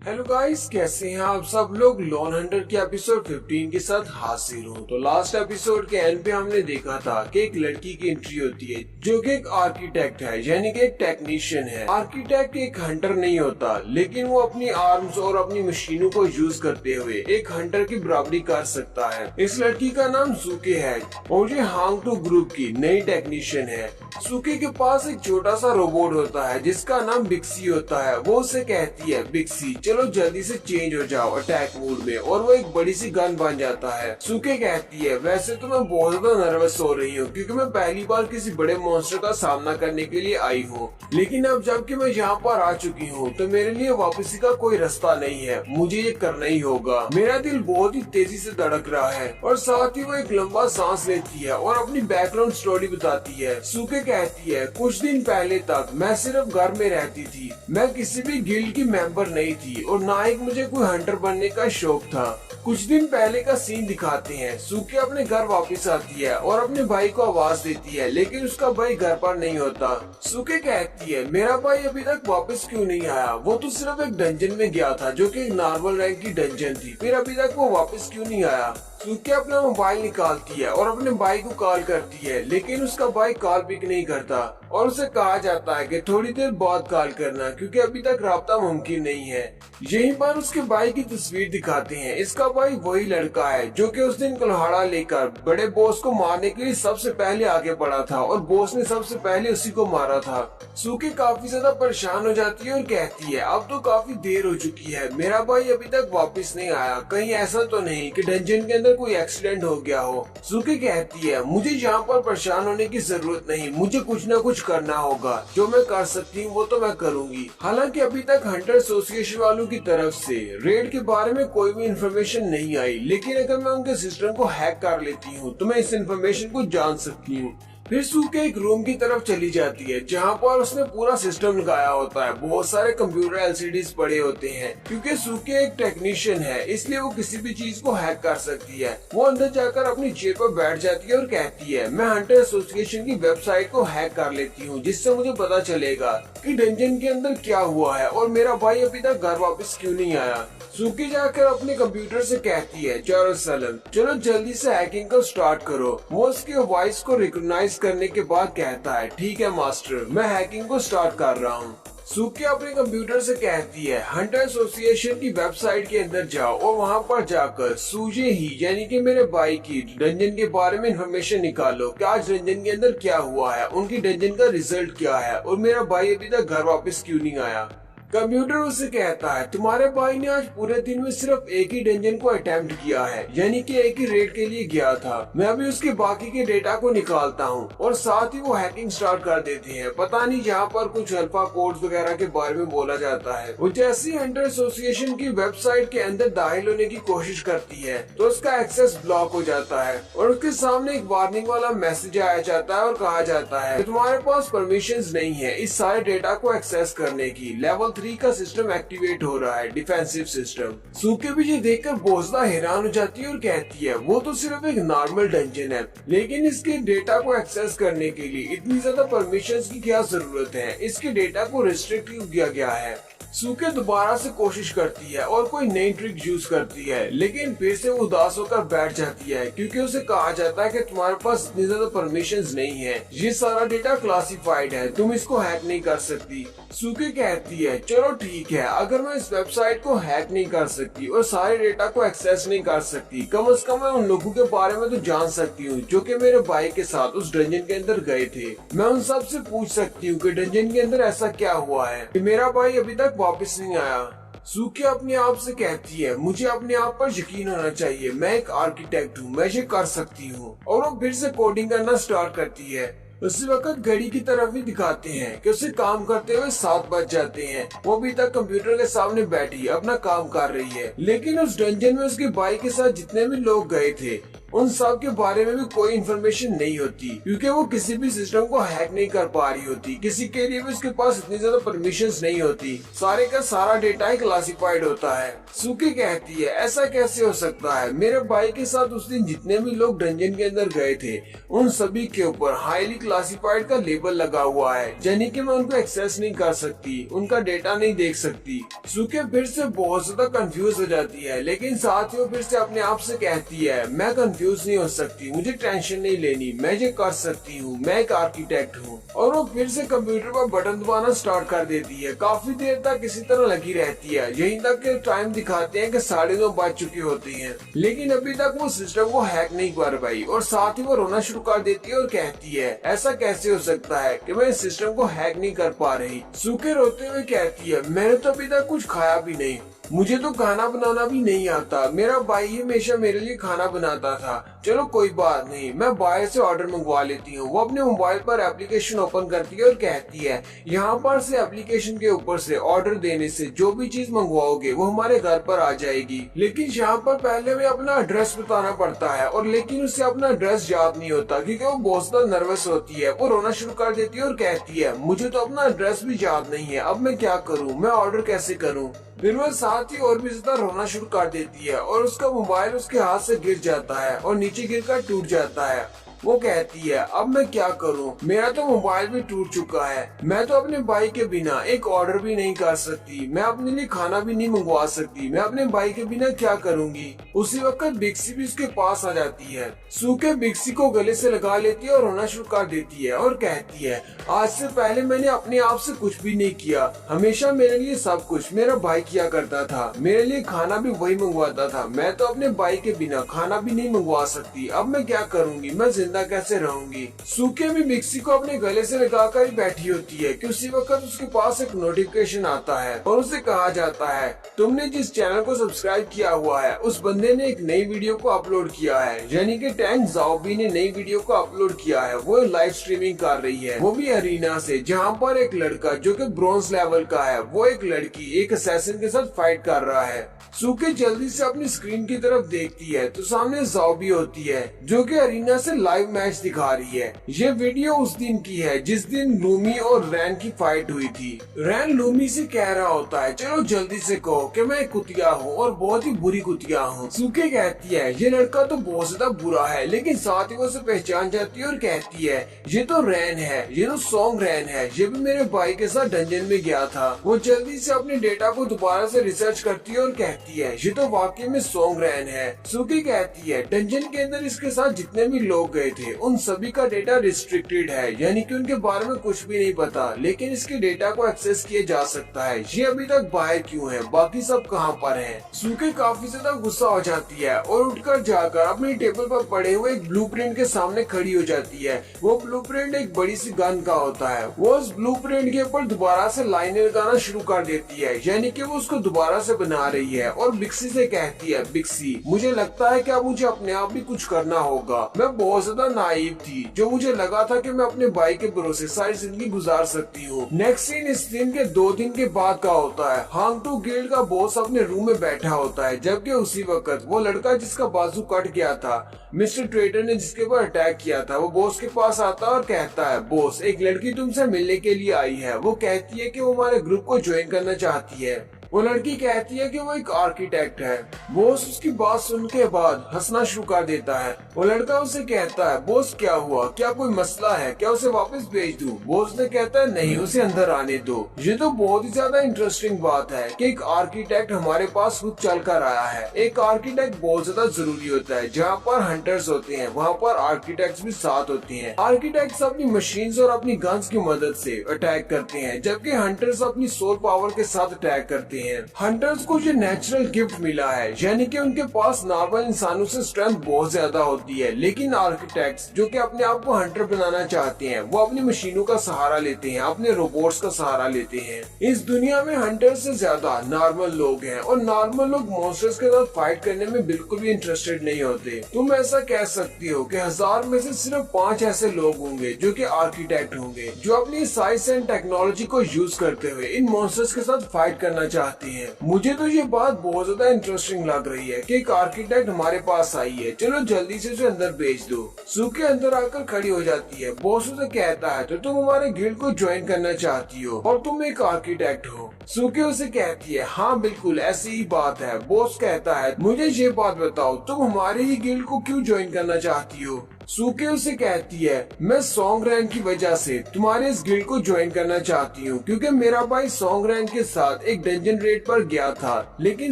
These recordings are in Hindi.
हेलो गाइस, कैसे हैं आप सब लोग। लॉन हंटर के एपिसोड 15 के साथ हाजिर हूँ। तो लास्ट एपिसोड के एंड पे हमने देखा था कि एक लड़की की एंट्री होती है जो कि एक आर्किटेक्ट है, यानी कि एक टेक्नीशियन है। आर्किटेक्ट एक हंटर नहीं होता, लेकिन वो अपनी आर्म्स और अपनी मशीनों को यूज करते हुए एक हंटर की बराबरी कर सकता है। इस लड़की का नाम सूके है और ये हांगटू ग्रुप की नई टेक्नीशियन है। सूके के पास एक छोटा सा रोबोट होता है जिसका नाम बिक्सी होता है। वो उसे कहती है, बिक्सी चलो जल्दी से चेंज हो जाओ अटैक मोड में, और वो एक बड़ी सी गन बन जाता है। सूके कहती है, वैसे तो मैं बहुत ज्यादा नर्वस हो रही हूँ क्योंकि मैं पहली बार किसी बड़े मॉन्स्टर का सामना करने के लिए आई हूँ, लेकिन अब जबकि मैं यहाँ पर आ चुकी हूँ तो मेरे लिए वापसी का कोई रास्ता नहीं है, मुझे ये करना ही होगा। मेरा दिल बहुत ही तेजी से धड़क रहा है। और साथ ही वो एक लंबा सांस लेती है और अपनी बैकग्राउंड स्टोरी बताती है। सूके कहती है, कुछ दिन पहले तक मैं सिर्फ घर में रहती थी, मैं किसी भी गिल्ड की मेंबर नहीं थी और ना ही मुझे कोई हंटर बनने का शौक था। कुछ दिन पहले का सीन दिखाते हैं। सूके अपने घर वापस आती है और अपने भाई को आवाज देती है, लेकिन उसका भाई घर पर नहीं होता। सूके कहती है, मेरा भाई अभी तक वापस क्यों नहीं आया, वो तो सिर्फ एक डंजन में गया था जो कि एक नॉर्मल रैंक की डंजन थी, फिर अभी तक वो वापस क्यों नहीं आया। सूके अपना मोबाइल निकालती है और अपने भाई को कॉल करती है, लेकिन उसका भाई कॉल पिक नहीं करता और उसे कहा जाता है कि थोड़ी देर बाद कॉल करना क्योंकि अभी तक राब्ता मुमकिन नहीं है। यहीं पर उसके भाई की तस्वीर दिखाते हैं। इसका भाई वही लड़का है जो कि उस दिन कुल्हाड़ा लेकर बड़े बॉस को मारने के लिए सबसे पहले आगे बढ़ा था और बॉस ने सबसे पहले उसी को मारा था। सूके काफी ज्यादा परेशान हो जाती है और कहती है, अब तो काफी देर हो चुकी है, मेरा भाई अभी तक वापस नहीं आया, कहीं ऐसा तो नहीं कि डंजन के अंदर कोई एक्सीडेंट हो गया हो। सूके कहती है, मुझे यहाँ पर परेशान होने की जरूरत नहीं, मुझे कुछ न कुछ करना होगा, जो मैं कर सकती हूँ वो तो मैं करूंगी। हालांकि अभी तक हंटर एसोसिएशन वालों की तरफ से रेड के बारे में कोई भी इंफॉर्मेशन नहीं आई, लेकिन अगर मैं उनके सिस्टम को हैक कर लेती हूँ तो मैं इस इंफॉर्मेशन को जान सकती हूँ। फिर सूके एक रूम की तरफ चली जाती है जहाँ पर उसने पूरा सिस्टम लगाया होता है। बहुत सारे कंप्यूटर एलसीडीज पड़े होते हैं। क्योंकि सूके एक टेक्नीशियन है, इसलिए वो किसी भी चीज को हैक कर सकती है। वो अंदर जाकर अपनी चेयर पर बैठ जाती है और कहती है, मैं हंटर एसोसिएशन की वेबसाइट को हैक कर लेती हूँ, जिससे मुझे पता चलेगा कि डंजन के अंदर क्या हुआ है और मेरा भाई अभी तक घर वापस क्यों नहीं आया। सूकी जाकर अपने कंप्यूटर से कहती है, जेरूसलम चलो जल्दी से हैकिंग को स्टार्ट करो। वो उसके वॉइस को रिकॉग्नाइज करने के बाद कहता है, ठीक है मास्टर, मैं हैकिंग को स्टार्ट कर रहा हूँ। सूकी अपने कंप्यूटर से कहती है, हंटर एसोसिएशन की वेबसाइट के अंदर जाओ और वहाँ पर जाकर सूजे ही यानी कि मेरे भाई की डंजन के बारे में इंफॉर्मेशन निकालो कि आज डंजन के अंदर क्या हुआ है, उनकी डंजन का रिजल्ट क्या है और मेरा भाई अभी तक घर वापस क्यों नहीं आया। कंप्यूटर उसे कहता है, तुम्हारे भाई ने आज पूरे दिन में सिर्फ एक ही डंजन को अटेम्प्ट किया है, यानी कि एक ही रेड के लिए गया था। मैं अभी उसके बाकी के डेटा को निकालता हूँ और साथ ही वो हैकिंग स्टार्ट कर देते हैं। पता नहीं यहाँ पर कुछ अल्फा कोड्स वगैरह के बारे में बोला जाता है। वो जैसे हंटर एसोसिएशन की वेबसाइट के अंदर दाखिल होने की कोशिश करती है तो उसका एक्सेस ब्लॉक हो जाता है और उसके सामने एक वार्निंग वाला मैसेज आया जाता है और कहा जाता है कि तुम्हारे पास परमिशंस नहीं है इस सारे डेटा को एक्सेस करने की। लेवल 3 का सिस्टम एक्टिवेट हो रहा है, डिफेंसिव सिस्टम। सूके भी ये देखकर बहुत ज्यादा हैरान हो जाती है और कहती है, वो तो सिर्फ एक नॉर्मल डंजन है, लेकिन इसके डेटा को एक्सेस करने के लिए इतनी ज्यादा परमिशंस की क्या जरूरत है, इसके डेटा को रिस्ट्रिक्ट किया गया है। सूके दोबारा से कोशिश करती है और कोई नई ट्रिक यूज करती है, लेकिन फिर से वो उदास होकर बैठ जाती है क्योंकि उसे कहा जाता है कि तुम्हारे पास इतनी ज्यादा परमिशंस नहीं है, ये सारा डेटा क्लासिफाइड है, तुम इसको हैक नहीं कर सकती। सूके कहती है, चलो ठीक है, अगर मैं इस वेबसाइट को हैक नहीं कर सकती और सारे डेटा को एक्सेस नहीं कर सकती, कम से कम मैं उन लोगों के बारे में तो जान सकती हूँ जो कि मेरे भाई के साथ उस डंजन के अंदर गए थे। मैं उन सब से पूछ सकती हूँ कि डंजन के अंदर ऐसा क्या हुआ है कि मेरा भाई अभी तक वापस नहीं आया। सूके अपने आप से कहती है, मुझे अपने आप पर यकीन होना चाहिए, मैं एक आर्किटेक्ट हूँ, मैं ये कर सकती हूँ। और वो फिर से कोडिंग करना स्टार्ट करती है। उसी वक्त घड़ी की तरफ भी दिखाते हैं कि उसे काम करते हुए 7 बज जाते हैं। वो अभी तक कंप्यूटर के सामने बैठी अपना काम कर रही है, लेकिन उस डंजन में उसके भाई के साथ जितने भी लोग गए थे उन सब के बारे में भी कोई इन्फॉर्मेशन नहीं होती, क्योंकि वो किसी भी सिस्टम को हैक नहीं कर पा रही होती। किसी के लिए भी उसके पास इतनी ज्यादा परमिशंस नहीं होती। सारे का सारा डेटा ही क्लासिफाइड होता है। सुकी कहती है ऐसा कैसे हो सकता है? मेरे भाई के साथ उस दिन जितने भी लोग डंजन के अंदर गए थे उन सभी के ऊपर हाईली क्लासिफाइड का लेबल लगा हुआ है, यानी कि मैं उनको एक्सेस नहीं कर सकती, उनका डेटा नहीं देख सकती। सुके फिर से बहुत ज्यादा कंफ्यूज हो जाती है, लेकिन साथ ही वो फिर से अपने आप से कहती है मैं कंफ्यूज नहीं हो सकती, मुझे टेंशन नहीं लेनी, मैं ये कर सकती हूँ, मैं एक आर्किटेक्ट हूँ। और वो फिर से कंप्यूटर पर बटन दबाना स्टार्ट कर देती है। काफी देर तक इसी तरह लगी रहती है, यहीं तक के टाइम दिखाते हैं कि 9:30 बज चुकी होती हैं, लेकिन अभी तक वो सिस्टम को हैक नहीं कर पाई। और साथ ही वो रोना शुरू कर देती है और कहती है ऐसा कैसे हो सकता है कि मैं इस सिस्टम को हैक नहीं कर पा रही। सुके रोते हुए कहती है मैंने तो अभी तक कुछ खाया भी नहीं, मुझे तो खाना बनाना भी नहीं आता, मेरा भाई हमेशा मेरे लिए खाना बनाता था। चलो कोई बात नहीं, मैं बाहर से ऑर्डर मंगवा लेती हूँ। वो अपने मोबाइल पर एप्लीकेशन ओपन करती है और कहती है यहाँ पर से एप्लीकेशन के ऊपर से ऑर्डर देने से जो भी चीज मंगवाओगे वो हमारे घर पर आ जाएगी, लेकिन यहाँ पर पहले में अपना एड्रेस बताना पड़ता है। और लेकिन उसे अपना एड्रेस याद नहीं होता क्योंकि वो बहुत ज्यादा नर्वस होती है। वो रोना शुरू कर देती है और कहती है मुझे तो अपना एड्रेस भी याद नहीं है, अब मैं क्या करूँ, मैं ऑर्डर कैसे करूँ? फिर वह साथ ही और भी ज्यादा रोना शुरू कर देती है और उसका मोबाइल उसके हाथ से गिर जाता है और नीचे गिरकर टूट जाता है। वो कहती है अब मैं क्या करूं, मेरा तो मोबाइल भी टूट चुका है, मैं तो अपने भाई के बिना एक ऑर्डर भी नहीं कर सकती, मैं अपने लिए खाना भी नहीं मंगवा सकती, मैं अपने भाई के बिना क्या करूंगी। उसी वक्त बिक्सी भी उसके पास आ जाती है। सूके बिक्सी को गले से लगा लेती है और रोना शुरू कर देती है और कहती है आज से पहले मैंने अपने आप से कुछ भी नहीं किया, हमेशा मेरे लिए सब कुछ मेरा भाई किया करता था, मेरे लिए खाना भी वही मंगवाता था, मैं तो अपने भाई के बिना खाना भी नहीं मंगवा सकती, अब मैं क्या करूंगी, मैं जिंदा कैसे रहूंगी। सूके भी मिक्सी को अपने गले से लगाकर ही बैठी होती है कि उसी वक्त उसके पास एक नोटिफिकेशन आता है और उसे कहा जाता है तुमने जिस चैनल को सब्सक्राइब किया हुआ है उस बंदे ने एक नई वीडियो को अपलोड किया है, यानी कि टैंग ज़ाओबी ने नई वीडियो को अपलोड किया है। वो लाइव स्ट्रीमिंग कर रही है, वो भी अरीना से, जहाँ पर एक लड़का जो कि ब्रॉन्ज लेवल का है वो एक लड़की एक असैसिन के साथ फाइट कर रहा है। सूके जल्दी से अपनी स्क्रीन की तरफ देखती है तो सामने ज़ाओबी होती है जो कि अरीना से लाइव मैच दिखा रही है। ये वीडियो उस दिन की है जिस दिन लूमी और रैन की फाइट हुई थी। रैन लूमी से कह रहा होता है चलो जल्दी से कहो कि मैं एक कुतिया हूँ और बहुत ही बुरी कुतिया हूँ। सूके कहती है ये लड़का तो बहुत ज्यादा बुरा है, लेकिन साथ ही वो उसे पहचान जाती है और कहती है ये तो रैन है, ये तो सॉन्ग रैन है, ये भी मेरे भाई के साथ डंजन में गया था। वो जल्दी से अपने डेटा को दोबारा से रिसर्च करती है और कहती है ये तो वाकई में सॉन्ग रैन है। सूकी कहती है डंजन के अंदर इसके साथ जितने भी लोग गए थे उन सभी का डेटा रिस्ट्रिक्टेड है, यानी कि उनके बारे में कुछ भी नहीं पता, लेकिन इसके डेटा को एक्सेस किया जा सकता है। ये अभी तक बाहर क्यों है, बाकी सब कहाँ पर हैं? सूके काफी ज्यादा गुस्सा हो जाती है और उठकर जाकर अपनी टेबल पर पड़े हुए एक ब्लूप्रिंट के सामने खड़ी हो जाती है। वो ब्लूप्रिंट एक बड़ी सी गन का होता है। वो उस ब्लूप्रिंट के ऊपर दोबारा से लाइनें लगाना शुरू कर देती है, यानी कि वो उसको दोबारा से बना रही है। और बिक्सी से कहती है बिक्सी मुझे लगता है कि अब मुझे अपने आप भी कुछ करना होगा, मैं बहुत ज्यादा नाइव थी, जो मुझे लगा था कि मैं अपने भाई के भरोसे सारी जिंदगी गुजार सकती हूँ। नेक्स्ट सीन इस दिन के 2 दिन के बाद का होता है। हांगटू गिल्ड का बॉस अपने रूम में बैठा होता है, जबकि उसी वक्त वो लड़का जिसका बाजू कट गया था मिस्टर ट्रेटर ने जिसके ऊपर अटैक किया था वो बॉस के पास आता है और कहता है बॉस एक लड़की तुमसे मिलने के लिए आई है, वो कहती है कि वो हमारे ग्रुप को ज्वाइन करना चाहती है। वो लड़की कहती है कि वो एक आर्किटेक्ट है। बॉस उसकी बात सुन के बाद हंसना शुरू कर देता है। वो लड़का उसे कहता है बॉस क्या हुआ, क्या कोई मसला है, क्या उसे वापस भेज दूं? बॉस ने कहता है नहीं, उसे अंदर आने दो। ये तो बहुत ही ज्यादा इंटरेस्टिंग बात है कि एक आर्किटेक्ट हमारे पास खुद चल कर आया है। एक आर्किटेक्ट बहुत ज्यादा जरूरी होता है। जहाँ पर हंटर्स होते हैं वहाँ पर आर्किटेक्ट्स भी साथ होते हैं। आर्किटेक्ट्स अपनी मशीन्स और अपनी गन्स की मदद से अटैक करते हैं, जबकि हंटर्स अपनी सोल पावर के साथ अटैक करते हैं। हंटर्स को जो नेचुरल गिफ्ट मिला है, यानी कि उनके पास नॉर्मल इंसानों से स्ट्रेंथ बहुत ज्यादा होती है, लेकिन आर्किटेक्ट्स जो कि अपने आप को हंटर बनाना चाहते हैं वो अपनी मशीनों का सहारा लेते हैं, अपने रोबोट्स का सहारा लेते हैं। इस दुनिया में हंटर्स से ज्यादा नॉर्मल लोग हैं और नॉर्मल लोग मॉन्स्टर्स के साथ फाइट करने में बिल्कुल भी इंटरेस्टेड नहीं होते। तुम ऐसा कह सकती हो कि 1000 में से सिर्फ 5 ऐसे लोग होंगे जो कि आर्किटेक्ट होंगे, जो अपनी साइंस एंड टेक्नोलॉजी को यूज करते हुए इन मॉन्स्टर्स के साथ फाइट करना चाहते चाहते हैं। मुझे तो ये बात बहुत ज्यादा इंटरेस्टिंग लग रही है कि एक आर्किटेक्ट हमारे पास आई है, चलो जल्दी से उसे अंदर भेज दो। सूके अंदर आकर खड़ी हो जाती है। बॉस उसे कहता है तो तुम हमारे गिल्ड को ज्वाइन करना चाहती हो और तुम एक आर्किटेक्ट हो। सूके उसे कहती है हाँ बिल्कुल ऐसी ही बात है। बॉस कहता है मुझे ये बात बताओ, तुम हमारे ही गिल्ड को क्यों ज्वाइन करना चाहती हो। सूके उसे कहती है मैं सॉन्गरैन की वजह से तुम्हारे इस गिल्ड को ज्वाइन करना चाहती हूँ, क्योंकि मेरा भाई सॉन्गरैन के साथ एक डंजन रेड पर गया था, लेकिन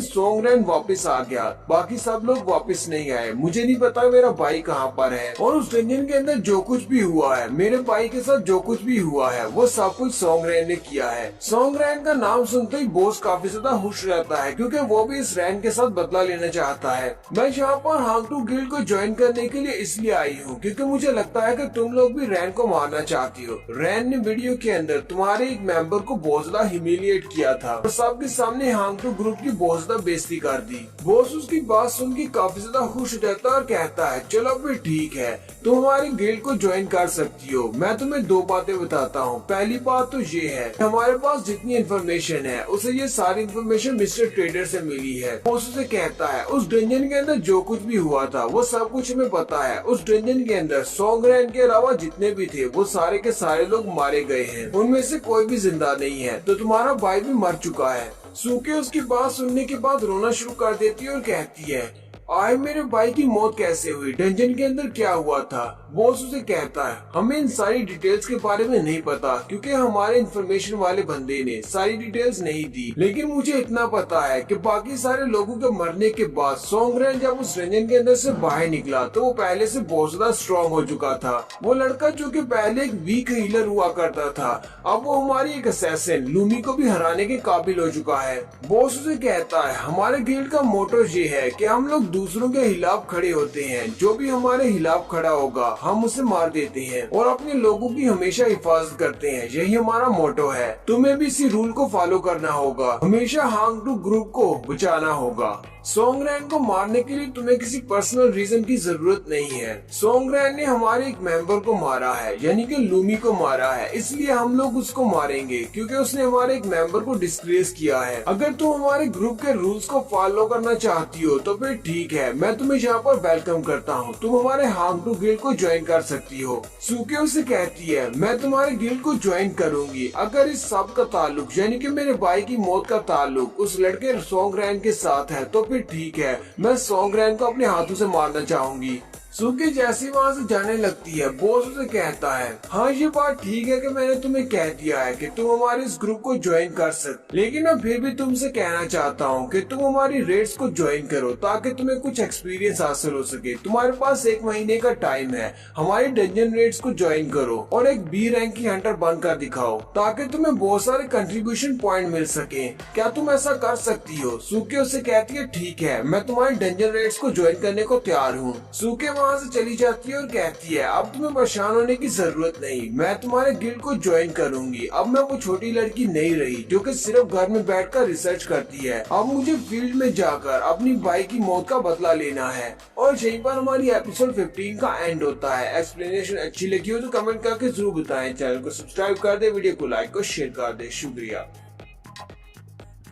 सॉन्गरैन वापस आ गया, बाकी सब लोग वापस नहीं आए। मुझे नहीं पता मेरा भाई कहाँ पर है, और उस डंजन के अंदर जो कुछ भी हुआ है, मेरे भाई के साथ जो कुछ भी हुआ है, वो सब कुछ सॉन्गरैन ने किया है। सॉन्गरैन का नाम सुनते ही बॉस काफी ज्यादा खुश रहता है, क्योंकि वो भी इस रैन के साथ बदला लेना चाहता है। मैं यहाँ पर हांगटू गिल्ड को ज्वाइन करने के लिए इसलिए आई हूँ क्योंकि मुझे लगता है कि तुम लोग भी रैन को मारना चाहती हो। रैन ने वीडियो के अंदर तुम्हारे एक मेंबर को बहुत ज्यादा ह्यूमिलिएट किया था और सबके सामने हांगटू ग्रुप की बहुत ज्यादा बेइज्जती कर दी। बॉस उसकी बात सुन के काफी ज्यादा खुश रहता है और कहता है चलो फिर ठीक है, तुम हमारी गिल्ड को ज्वाइन कर सकती हो। मैं तुम्हें दो बातें बताता हूँ। पहली बात तो ये है हमारे पास जितनी इन्फॉर्मेशन है उसे ये सारी इन्फॉर्मेशन मिस्टर ट्रेडर से मिली है। बॉस उसे कहता है उस डंजन के अंदर जो कुछ भी हुआ था वो सब कुछ हमें पता है। उस डंजन के अंदर सॉन्गरैन के अलावा जितने भी थे वो सारे के सारे लोग मारे गए हैं, उनमें से कोई भी जिंदा नहीं है, तो तुम्हारा भाई भी मर चुका है। सूके उसकी बात सुनने के बाद रोना शुरू कर देती है और कहती है आए मेरे भाई की मौत कैसे हुई, डंजन के अंदर क्या हुआ था। बॉस उसे कहता है हमें इन सारी डिटेल्स के बारे में नहीं पता, क्योंकि हमारे इन्फॉर्मेशन वाले बंदे ने सारी डिटेल्स नहीं दी, लेकिन मुझे इतना पता है कि बाकी सारे लोगों के मरने के बाद सॉन्गरैन जब उस डंजन के अंदर से बाहर निकला तो वो पहले से बहुत ज्यादा स्ट्रॉन्ग हो चुका था। वो लड़का जो कि पहले एक वीक हीलर हुआ करता था, अब वो हमारी एक असैसिन लूमी को भी हराने के काबिल हो चुका है। बॉस उसे कहता है हमारे गिल्ड का मोटो ये है कि हम लोग दूसरों के खिलाफ खड़े होते हैं, जो भी हमारे खिलाफ खड़ा होगा हम उसे मार देते हैं और अपने लोगों की हमेशा हिफाजत करते हैं। यही हमारा मोटो है। तुम्हें भी इसी रूल को फॉलो करना होगा, हमेशा हांगटू ग्रुप को बचाना होगा। सॉन्गरैन को मारने के लिए तुम्हें किसी पर्सनल रीजन की जरूरत नहीं है। सॉन्गरैन ने हमारे एक मेंबर को मारा है, यानी कि लूमी को मारा है, इसलिए हम लोग उसको मारेंगे क्योंकि उसने हमारे एक मेंबर को डिस्ग्रेस किया है। अगर तुम हमारे ग्रुप के रूल्स को फॉलो करना चाहती हो तो फिर ठीक है, मैं तुम्हें यहाँ पर वेलकम करता हूँ, तुम हमारे हांगटू गिल्ड को ज्वाइन कर सकती हो। सूके उसे कहती है मैं तुम्हारे गिल्ड को ज्वाइन करूंगी अगर इस सब का ताल्लुक यानी कि मेरे भाई की मौत का ताल्लुक उस लड़के सॉन्गरैन के साथ है तो फिर ठीक है, मैं सॉन्गरैन को अपने हाथों से मारना चाहूंगी। सूके जैसी वहाँ से जाने लगती है, बॉस उसे कहता है हाँ ये बात ठीक है कि मैंने तुम्हें कह दिया है कि तुम हमारे इस ग्रुप को ज्वाइन कर सकते, लेकिन मैं फिर भी तुमसे कहना चाहता हूँ कि तुम हमारी रेड्स को ज्वाइन करो ताकि तुम्हें कुछ एक्सपीरियंस हासिल हो सके। तुम्हारे पास 1 महीने का टाइम है, हमारी डंजन रेड्स को ज्वाइन करो और एक बी रैंक की हंटर बनकर दिखाओ ताकि तुम्हें बहुत सारे कंट्रीब्यूशन पॉइंट मिल सके। क्या तुम ऐसा कर सकती हो? सूके उसे कहती है ठीक है, मैं तुम्हारी डंजन रेड्स को ज्वाइन करने को तैयार हूँ। सूके वहाँ से चली जाती है और कहती है अब तुम्हें परेशान होने की जरूरत नहीं, मैं तुम्हारे गिल्ड को ज्वाइन करूंगी। अब मैं वो छोटी लड़की नहीं रही जो कि सिर्फ घर में बैठकर रिसर्च करती है, अब मुझे फील्ड में जाकर अपनी भाई की मौत का बदला लेना है। और यहीं पर हमारी एपिसोड 15 का एंड होता है। एक्सप्लेनेशन अच्छी लगी हो तो कमेंट करके जरूर बताएं। चैनल को सब्सक्राइब कर दे, वीडियो को लाइक और शेयर कर दे। शुक्रिया।